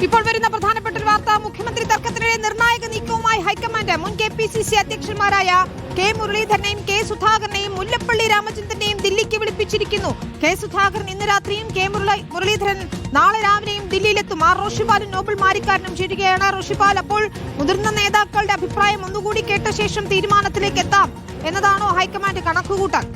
ഇപ്പോൾ വരുന്ന പ്രധാനപ്പെട്ട ഒരു വാർത്ത. മുഖ്യമന്ത്രി തർക്കത്തിനിടെ നിർണായക നീക്കവുമായി ഹൈക്കമാൻഡ്. മുൻ KPCC അധ്യക്ഷന്മാരായ കെ മുരളീധരനെയും കെ സുധാകരനെയും മുല്ലപ്പള്ളി രാമചന്ദ്രനെയും ദില്ലിക്ക് വിളിപ്പിച്ചിരിക്കുന്നു. കെ സുധാകരൻ ഇന്ന് രാത്രിയും കെ മുരളീധരൻ നാളെ രാവിലെയും ദില്ലിയിലെത്തും. ആർ റോഷിപാലും നോബൽ മാരിക്കാരനും ചേരുകയാണ്. റോഷിപാൽ, അപ്പോൾ മുതിർന്ന നേതാക്കളുടെ അഭിപ്രായം ഒന്നുകൂടി കേട്ട ശേഷം തീരുമാനത്തിലേക്ക് എത്താം എന്നതാണോ ഹൈക്കമാൻഡ് കണക്കുകൂട്ടാൻ?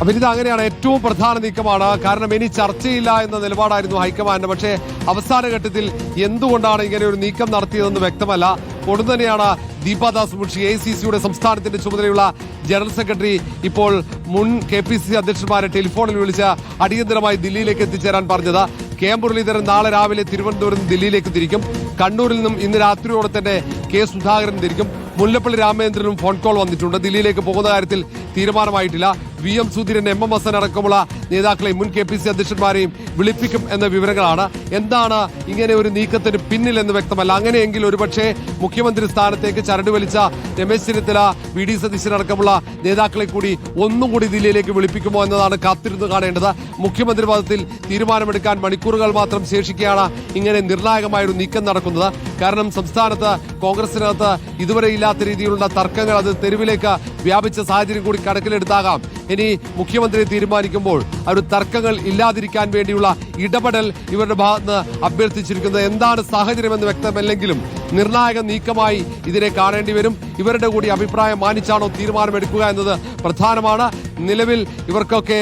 അഭിനീത, അങ്ങനെയാണ്. ഏറ്റവും പ്രധാന നീക്കമാണ്. കാരണം ഇനി ചർച്ചയില്ല എന്ന നിലപാടായിരുന്നു ഹൈക്കമാൻഡ്. പക്ഷേ അവസാന ഘട്ടത്തിൽ എന്തുകൊണ്ടാണ് ഇങ്ങനെ ഒരു നീക്കം നടത്തിയതെന്ന് വ്യക്തമല്ല. ഉടൻ തന്നെയാണ് ദീപാദാസ് മുൻഷി AICCയുടെ സംസ്ഥാനത്തിന്റെ ചുമതലയുള്ള ജനറൽ സെക്രട്ടറി ഇപ്പോൾ മുൻ KPCC അധ്യക്ഷന്മാരെ ടെലിഫോണിൽ വിളിച്ച് അടിയന്തരമായി ദില്ലിയിലേക്ക് എത്തിച്ചേരാൻ പറഞ്ഞത്. കെ മുരളീധരൻ നാളെ രാവിലെ തിരുവനന്തപുരം ദില്ലിയിലേക്ക് തിരിക്കും. കണ്ണൂരിൽ നിന്നും ഇന്ന് രാത്രിയോടെ തന്നെ കെ സുധാകരൻ തിരിക്കും. മുല്ലപ്പള്ളി രാമചന്ദ്രനും ഫോൺ കോൾ വന്നിട്ടുണ്ട്. ദില്ലിയിലേക്ക് പോകുന്ന കാര്യത്തിൽ തീരുമാനമായിട്ടില്ല. VM സുധീരൻ, MM ഹസൻ അടക്കമുള്ള നേതാക്കളെയും മുൻ KPCC അധ്യക്ഷന്മാരെയും വിളിപ്പിക്കും എന്ന വിവരങ്ങളാണ്. എന്താണ് ഇങ്ങനെ ഒരു നീക്കത്തിന് പിന്നിൽ എന്ന് വ്യക്തമല്ല. അങ്ങനെയെങ്കിൽ ഒരുപക്ഷെ മുഖ്യമന്ത്രി സ്ഥാനത്തേക്ക് ചരട് വലിച്ച രമേശ് ചെന്നിത്തല, VD സതീശൻ അടക്കമുള്ള നേതാക്കളെ കൂടി ഒന്നും കൂടി ദില്ലിയിലേക്ക് വിളിപ്പിക്കുമോ എന്നതാണ് കാത്തിരുന്ന് കാണേണ്ടത്. മുഖ്യമന്ത്രി പദത്തിൽ തീരുമാനമെടുക്കാൻ മണിക്കൂറുകൾ മാത്രം ശേഷിക്കുകയാണ് ഇങ്ങനെ നിർണായകമായൊരു നീക്കം നടക്കുന്നത്. കാരണം സംസ്ഥാനത്ത് കോൺഗ്രസിനകത്ത് ഇതുവരെ ഇല്ലാത്ത രീതിയിലുള്ള തർക്കങ്ങൾ അത് തെരുവിലേക്ക് വ്യാപിച്ച സാഹചര്യം കൂടി കണക്കിലെടുത്താകാം ഇനി മുഖ്യമന്ത്രി തീരുമാനിക്കുമ്പോൾ ഒരു തർക്കങ്ങൾ ഇല്ലാതിരിക്കാൻ വേണ്ടിയുള്ള ഇടപെടൽ ഇവരുടെ ഭാഗത്ത് അഭ്യർത്ഥിച്ചിരിക്കുന്നത്. എന്താണ് സാഹചര്യമെന്ന് വ്യക്തമല്ലെങ്കിലും നിർണായക നീക്കമായി ഇതിനെ കാണേണ്ടി വരും. ഇവരുടെ കൂടി അഭിപ്രായം മാനിച്ചാണോ തീരുമാനമെടുക്കുക എന്നത് പ്രധാനമാണ്. നിലവിൽ ഇവർക്കൊക്കെ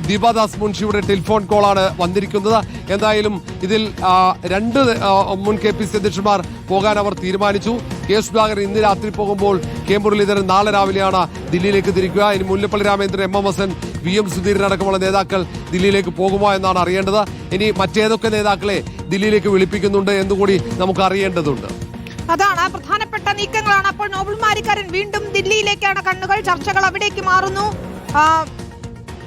ദീപാദാസ് മുൻഷിയുടെ ടെലിഫോൺ കോളാണ് വന്നിരിക്കുന്നത്. എന്തായാലും ഇതിൽ രണ്ട് മുൻ KPCC അധ്യക്ഷന്മാർ പോകാൻ അവർ തീരുമാനിച്ചു. കെ സുധാകരൻ ഇന്ന് രാത്രി പോകുമ്പോൾ കെ മുരളീധരൻ നാളെ രാവിലെയാണ് ദില്ലിയിലേക്ക് തിരിക്കുക. ഇനി മുല്ലപ്പള്ളി രാമചന്ദ്രൻ, MM ഹസൻ, VM സുധീരൻ അടക്കമുള്ള നേതാക്കൾ ദില്ലിയിലേക്ക് പോകുമോ എന്നാണ് അറിയേണ്ടത്. ഇനി മറ്റേതൊക്കെ നേതാക്കളെ ദില്ലിയിലേക്ക് വിളിപ്പിക്കുന്നുണ്ട് എന്നുകൂടി നമുക്ക് അറിയേണ്ടതുണ്ട്. അതാണ് പ്രധാനപ്പെട്ട നീക്കങ്ങളാണ്. അപ്പോൾ നോബൽ മാരിക്കാരൻ വീണ്ടും ദില്ലിയിലേക്കാണ് കണ്ണുകൾ. ചർച്ചകൾ അവിടേക്ക് മാറുന്നു.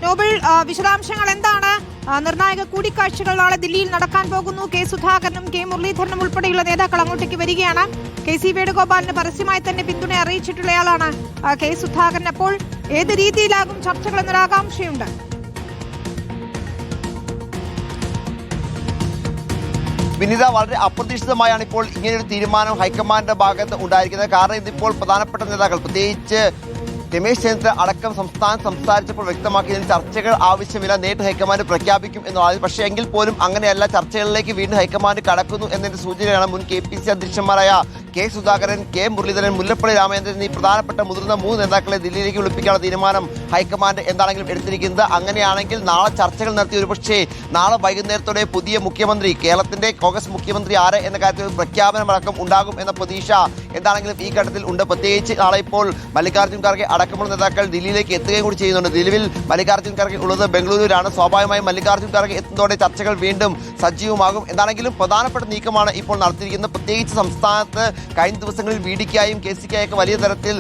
നോബൽ, വിശദാംശങ്ങൾ എന്താണ്? നിർണായക കൂടിക്കാഴ്ചകൾ നാളെ ദില്ലിയിൽ നടക്കാൻ പോകുന്നു. കെ സുധാകരനും കെ മുരളീധരനും ഉൾപ്പെടെയുള്ള നേതാക്കൾ അങ്ങോട്ടേക്ക് വരികയാണ്. KC വേണുഗോപാലിന് പരസ്യമായി തന്നെ പിന്തുണ അറിയിച്ചിട്ടുള്ളയാളാണ് കെ സുധാകരൻ. അപ്പോൾ ഏത് രീതിയിലാകും ചർച്ചകൾ എന്നൊരു ആകാംക്ഷയുണ്ട്. വിനീത, വളരെ അപ്രതീക്ഷിതമായാണ് ഇപ്പോൾ ഇങ്ങനെയൊരു തീരുമാനം ഹൈക്കമാൻഡിന്റെ ഭാഗത്ത് ഉണ്ടായിരിക്കുന്നത്. കാരണം ഇതിപ്പോൾ പ്രധാനപ്പെട്ട നേതാക്കൾ, പ്രത്യേകിച്ച് രമേശ് ചെന്നിത്തല അടക്കം സംസാരിച്ചപ്പോൾ വ്യക്തമാക്കിയതിന് ചർച്ചകൾ ആവശ്യമില്ല, നേരിട്ട് ഹൈക്കമാൻഡ് പ്രഖ്യാപിക്കും എന്നുള്ളത്. പക്ഷേ എങ്കിൽ പോലും അങ്ങനെയല്ല, ചർച്ചകളിലേക്ക് വീണ്ടും ഹൈക്കമാൻഡ് കടക്കുന്നു എന്നതിന്റെ സൂചനയാണ് മുൻ KPCC അധ്യക്ഷന്മാരായ കെ സുധാകരൻ, കെ മുരളീധരൻ, മുല്ലപ്പള്ളി രാമചന്ദ്രൻ എന്നീ പ്രധാനപ്പെട്ട മുതിർന്ന 3 നേതാക്കളെ ദില്ലിയിലേക്ക് വിളിപ്പിക്കാനുള്ള തീരുമാനം ഹൈക്കമാൻഡ് എന്താണെങ്കിലും എടുത്തിരിക്കുന്നത്. അങ്ങനെയാണെങ്കിൽ നാളെ ചർച്ചകൾ നടത്തി ഒരുപക്ഷേ നാളെ വൈകുന്നേരത്തോടെ പുതിയ മുഖ്യമന്ത്രി, കേരളത്തിന്റെ കോൺഗ്രസ് മുഖ്യമന്ത്രി ആര് എന്ന കാര്യത്തിൽ പ്രഖ്യാപനമടക്കം ഉണ്ടാകും എന്ന പ്രതീക്ഷ എന്താണെങ്കിലും ഈ ഘട്ടത്തിൽ ഉണ്ട്. പ്രത്യേകിച്ച് നാളെ ഇപ്പോൾ മല്ലികാർജ്ജുൻ ഖാർഗെ അടക്കമുള്ള നേതാക്കൾ ദില്ലിയിലേക്ക് എത്തുകയും കൂടി ചെയ്യുന്നുണ്ട്. നിലവിൽ മല്ലികാർജ്ജുൻ ഖാർഗെ ഉള്ളത് ബംഗളൂരുവിലാണ്. സ്വാഭാവികമായും മല്ലികാർജ്ജുൻ ഖാർഗെ എത്തുന്നതോടെ ചർച്ചകൾ വീണ്ടും സജീവമാകും. എന്താണെങ്കിലും പ്രധാനപ്പെട്ട നീക്കമാണ് ഇപ്പോൾ നടത്തിയിരിക്കുന്നത്. പ്രത്യേകിച്ച് സംസ്ഥാനത്ത് കഴിഞ്ഞ ദിവസങ്ങളിൽ VDക്കായും KCക്കായൊക്കെ വലിയ തരത്തിൽ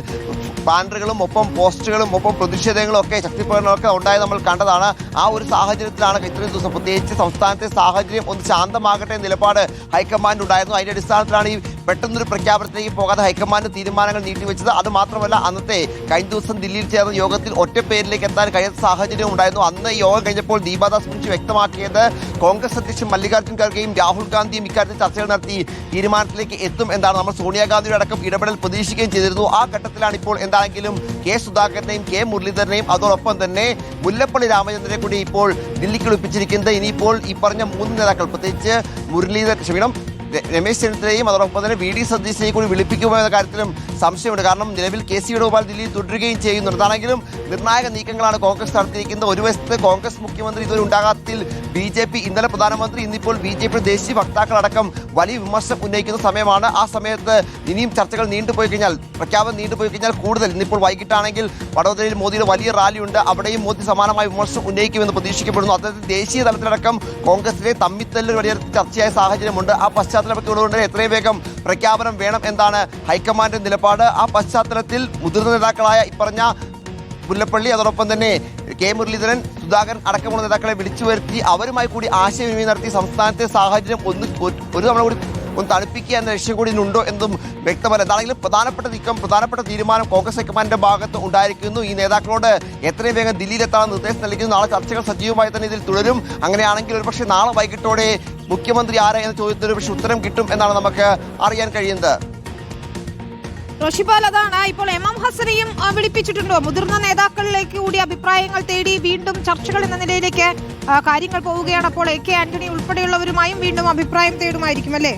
ബാനറുകളും ഒപ്പം പോസ്റ്ററുകളും ഒപ്പം പ്രതിഷേധങ്ങളും ഒക്കെ ശക്തിപ്രകടനമൊക്കെ ഉണ്ടായത് നമ്മൾ കണ്ടതാണ്. ആ ഒരു സാഹചര്യത്തിലാണ് ഇത്രയും ദിവസം പ്രത്യേകിച്ച് സംസ്ഥാനത്തെ സാഹചര്യം ഒന്ന് ശാന്തമാകട്ടെ നിലപാട് ഹൈക്കമാൻഡ് ഉണ്ടായിരുന്നു. അതിന്റെ അടിസ്ഥാനത്തിലാണ് ഈ പെട്ടെന്നൊരു പ്രഖ്യാപനത്തിലേക്ക് പോകാതെ ഹൈക്കമാൻഡ് തീരുമാനങ്ങൾ നീട്ടിവെച്ചത്. അത് മാത്രമല്ല, അന്നത്തെ കഴിഞ്ഞ ദിവസം ദില്ലിയിൽ ചേർന്ന യോഗത്തിൽ ഒറ്റ പേരിലേക്ക് എത്താൻ കഴിയാത്ത സാഹചര്യം ഉണ്ടായിരുന്നു. അന്ന് ഈ യോഗം കഴിഞ്ഞപ്പോൾ ദീപാദാസ് മുൻഷി വ്യക്തമാക്കിയത് കോൺഗ്രസ് അധ്യക്ഷൻ മല്ലികാർജ്ജുൻ ഖാർഗെയും രാഹുൽ ഗാന്ധിയും ഇക്കാര്യത്തിൽ ചർച്ചകൾ നടത്തി തീരുമാനത്തിലേക്ക് എത്തും എന്നാണ്. നമ്മൾ സോണിയാഗാന്ധിയുടെ അടക്കം ഇടപെടൽ പ്രതീക്ഷിക്കുകയും ചെയ്തിരുന്നു. ആ ഘട്ടത്തിലാണ് ഇപ്പോൾ എന്താണെങ്കിലും കെ സുധാകരനെയും കെ മുരളീധരനെയും അതോടൊപ്പം തന്നെ മുല്ലപ്പള്ളി രാമചന്ദ്രനെ കൂടി ഇപ്പോൾ ദില്ലിക്ക് വിളിപ്പിച്ചിരിക്കുന്നത്. ഇനിയിപ്പോൾ ഈ പറഞ്ഞ 3 നേതാക്കൾ, പ്രത്യേകിച്ച് രമേശ് ചെന്നിത്തലയും അതോടൊപ്പം തന്നെ VD സതീശനെയും കൂടി വിളിപ്പിക്കുമോ എന്ന കാര്യത്തിലും സംശയമുണ്ട്. കാരണം നിലവിൽ KC വേണുഗോപാൽ ദില്ലിയിൽ തുടരുകയും ചെയ്യുന്നുണ്ട്. അതാണെങ്കിലും നിർണായക നീക്കങ്ങളാണ് കോൺഗ്രസ് നടത്തിയിരിക്കുന്നത്. ഒരു വശത്ത് കോൺഗ്രസ് മുഖ്യമന്ത്രി ഇതുവരെ ഉണ്ടാകാത്തിൽ BJP, ഇന്നലെ പ്രധാനമന്ത്രി, ഇന്നിപ്പോൾ BJP ദേശീയ വക്താക്കളടക്കം വലിയ വിമർശനം ഉന്നയിക്കുന്ന സമയമാണ്. ആ സമയത്ത് ഇനിയും ചർച്ചകൾ നീണ്ടുപോയി കഴിഞ്ഞാൽ, പ്രഖ്യാപനം നീണ്ടുപോയി കഴിഞ്ഞാൽ കൂടുതൽ, ഇന്നിപ്പോൾ വൈകിട്ടാണെങ്കിൽ വഡോദരയിൽ മോദിയുടെ വലിയ റാലിയുണ്ട്, അവിടെയും മോദി സമാനമായ വിമർശനം ഉന്നയിക്കുമെന്ന് പ്രതീക്ഷിക്കപ്പെടുന്നു. അതായത് ദേശീയ തലത്തിലടക്കം കോൺഗ്രസിലെ തമ്മിത്തല്ല് വലിയ ചർച്ചയായ സാഹചര്യമുണ്ട്. ആ പശ്ചാത്തലമൊക്കെ ഉള്ളതുകൊണ്ട് എത്രയും വേഗം പ്രഖ്യാപനം വേണം എന്നാണ് ഹൈക്കമാൻഡ് നിലപാട്. ആ പശ്ചാത്തലത്തിൽ മുതിർന്ന നേതാക്കളായ ഇപ്പറഞ്ഞ മുല്ലപ്പള്ളി, അതോടൊപ്പം തന്നെ കെ മുരളീധരൻ, സുധാകരൻ അടക്കമുള്ള നേതാക്കളെ വിളിച്ചു വരുത്തി അവരുമായി കൂടി ആശയവിനിമയം നടത്തി സംസ്ഥാനത്തെ സാഹചര്യം ഒരു തവണ കൂടി ഒന്ന് തണുപ്പിക്കുക എന്ന ലക്ഷ്യം കൂടി ഉണ്ടോ എന്നും വ്യക്തമല്ല. എന്താണെങ്കിലും പ്രധാനപ്പെട്ട തീരുമാനം കോൺഗ്രസ് ഹൈക്കമാൻഡിന്റെ ഭാഗത്ത് ഉണ്ടായിരിക്കുന്നു. ഈ നേതാക്കളോട് എത്രയും വേഗം ദില്ലിയിലെത്താൻ നിർദ്ദേശം നൽകിയിരുന്നു. നാളെ ചർച്ചകൾ സജീവമായി തന്നെ ഇതിൽ തുടരും. അങ്ങനെയാണെങ്കിൽ ഒരുപക്ഷെ നാളെ വൈകിട്ടോടെ മുഖ്യമന്ത്രി ആരാ എന്ന ചോദ്യത്തിന് ഒരുപക്ഷെ ഉത്തരം കിട്ടും എന്നാണ് നമുക്ക് അറിയാൻ കഴിയുന്നത്. റോഷിപാൽ, അതാണ് ഇപ്പോൾ MM ഹസനെയും വിളിപ്പിച്ചിട്ടുണ്ടോ? മുതിർന്ന നേതാക്കളിലേക്ക് കൂടി അഭിപ്രായങ്ങൾ തേടി വീണ്ടും ചർച്ചകൾ എന്ന നിലയിലേക്ക് കാര്യങ്ങൾ പോവുകയാണ്. അപ്പോൾ AK ആന്റണി ഉൾപ്പെടെയുള്ളവരുമായും വീണ്ടും അഭിപ്രായം തേടുമായിരിക്കും അല്ലേ?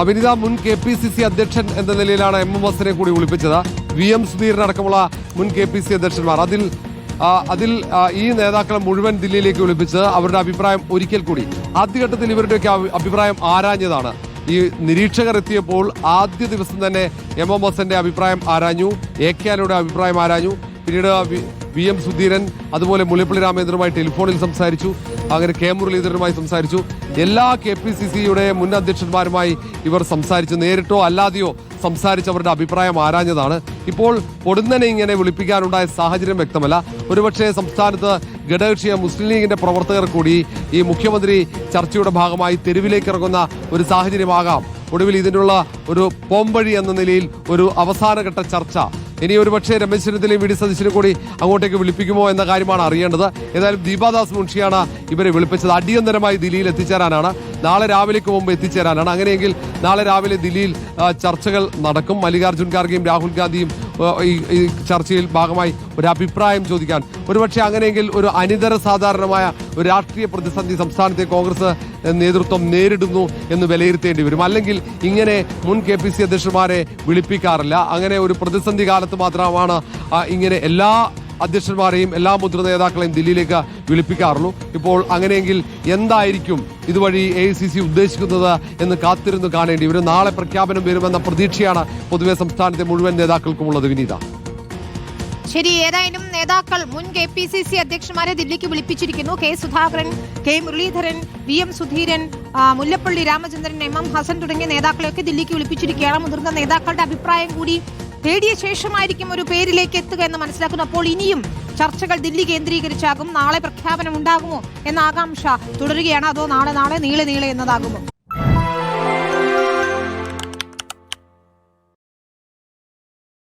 അഭിനിത, മുൻ KPCC അധ്യക്ഷൻ എന്ന നിലയിലാണ് MM ഹസനെ കൂടി വിളിപ്പിച്ചത്. VM സുധീരനടക്കമുള്ള മുൻ KPCC അധ്യക്ഷന്മാർ അതിൽ ഈ നേതാക്കളെ മുഴുവൻ ദില്ലിയിലേക്ക് വിളിപ്പിച്ച് അവരുടെ അഭിപ്രായം ഒരിക്കൽ കൂടി ആദ്യഘട്ടത്തിൽ ഇവരുടെയൊക്കെ അഭിപ്രായം ആരാഞ്ഞതാണ്. ഈ നിരീക്ഷകർ എത്തിയപ്പോൾ ആദ്യ ദിവസം തന്നെ MM ഹസന്റെ അഭിപ്രായം ആരാഞ്ഞു, AK ആന്റണിയുടെ അഭിപ്രായം ആരാഞ്ഞു. പിന്നീട് VM സുധീരൻ അതുപോലെ മുല്ലപ്പള്ളി രാമചന്ദ്രനുമായി ടെലിഫോണിൽ സംസാരിച്ചു. അങ്ങനെ K മുരളീധരനുമായി സംസാരിച്ചു. എല്ലാ KPCCയുടെ മുൻ അധ്യക്ഷന്മാരുമായി ഇവർ സംസാരിച്ചു. നേരിട്ടോ അല്ലാതെയോ സംസാരിച്ച് അവരുടെ അഭിപ്രായം ആരാഞ്ഞതാണ്. ഇപ്പോൾ പൊടുന്നനെ ഇങ്ങനെ വിളിപ്പിക്കാനുണ്ടായ സാഹചര്യം വ്യക്തമല്ല. ഒരുപക്ഷെ സംസ്ഥാനത്ത് ഘടകകക്ഷിയ മുസ്ലിം ലീഗിന്റെ പ്രവർത്തകർ കൂടി ഈ മുഖ്യമന്ത്രി ചർച്ചയുടെ ഭാഗമായി തെരുവിലേക്ക് ഇറങ്ങുന്ന ഒരു സാഹചര്യമാകാം ഒടുവിൽ ഇതിനുള്ള ഒരു പോംവഴി എന്ന നിലയിൽ ഒരു അവസാനഘട്ട ചർച്ച. ഇനി ഒരുപക്ഷെ രമേശ് ചെന്നിത്തലയും VD സതീശനും കൂടി അങ്ങോട്ടേക്ക് വിളിപ്പിക്കുമോ എന്ന കാര്യമാണ് അറിയേണ്ടത്. ഏതായാലും ദീപാദാസ് മുൻഷിയാണ് ഇവരെ വിളിപ്പിച്ചത്. അടിയന്തരമായി ദില്ലിയിൽ എത്തിച്ചേരാനാണ്, നാളെ രാവിലേക്ക് മുമ്പ് എത്തിച്ചേരാനാണ്. അങ്ങനെയെങ്കിൽ നാളെ രാവിലെ ദില്ലിയിൽ ചർച്ചകൾ നടക്കും. മല്ലികാർജ്ജുൻ ഖാർഗെയും രാഹുൽ ഗാന്ധിയും ഈ ചർച്ചയിൽ ഭാഗമായി ഒരു അഭിപ്രായം ചോദിക്കാൻ, ഒരുപക്ഷെ അങ്ങനെയെങ്കിൽ ഒരു അനിതര സാധാരണമായ ഒരു രാഷ്ട്രീയ പ്രതിസന്ധി സംസ്ഥാനത്തെ കോൺഗ്രസ് നേതൃത്വം നേരിടുന്നു എന്ന് വിലയിരുത്തേണ്ടി വരും. അല്ലെങ്കിൽ ഇങ്ങനെ മുൻ KPCC അധ്യക്ഷന്മാരെ വിളിപ്പിക്കാറില്ല. അങ്ങനെ ഒരു പ്രതിസന്ധി കാലത്ത് മാത്രമാണ് ഇങ്ങനെ എല്ലാ അധ്യക്ഷന്മാരെയും എല്ലാ മുതിർന്ന നേതാക്കളെയും ദില്ലിയിലേക്ക് വിളിപ്പിക്കാറുള്ളൂ. ഇപ്പോൾ അങ്ങനെയെങ്കിൽ എന്തായിരിക്കും ഇതുവഴി AICC ഉദ്ദേശിക്കുന്നത് എന്ന് കാത്തിരുന്ന് കാണേണ്ടി വരും. നാളെ പ്രഖ്യാപനം വരുമെന്ന പ്രതീക്ഷയാണ് പൊതുവെ സംസ്ഥാനത്തെ മുഴുവൻ നേതാക്കൾക്കുമുള്ളത്. വിനീത, ശരി, ഏതായാലും നേതാക്കൾ മുൻ KPCC അധ്യക്ഷന്മാരെ ദില്ലിക്ക് വിളിപ്പിച്ചിരിക്കുന്നു. K Sudhakaran, K Muraleedharan, VM Sudheeran, Mullappally Ramachandran, MM Hasan തുടങ്ങിയ നേതാക്കളെയൊക്കെ ദില്ലിക്ക് വിളിപ്പിച്ചിരിക്കുകയാണ്. മുതിർന്ന നേതാക്കളുടെ അഭിപ്രായം കൂടി തേടിയ ശേഷമായിരിക്കും ഒരു പേരിലേക്ക് എത്തുക എന്ന് മനസ്സിലാക്കുന്നു. അപ്പോൾ ഇനിയും ചർച്ചകൾ ദില്ലി കേന്ദ്രീകരിച്ചാകും. നാളെ പ്രഖ്യാപനം ഉണ്ടാകുമോ എന്ന ആകാംക്ഷ തുടരുകയാണ്. അതോ നാളെ നീളെ എന്നതാകുമോ?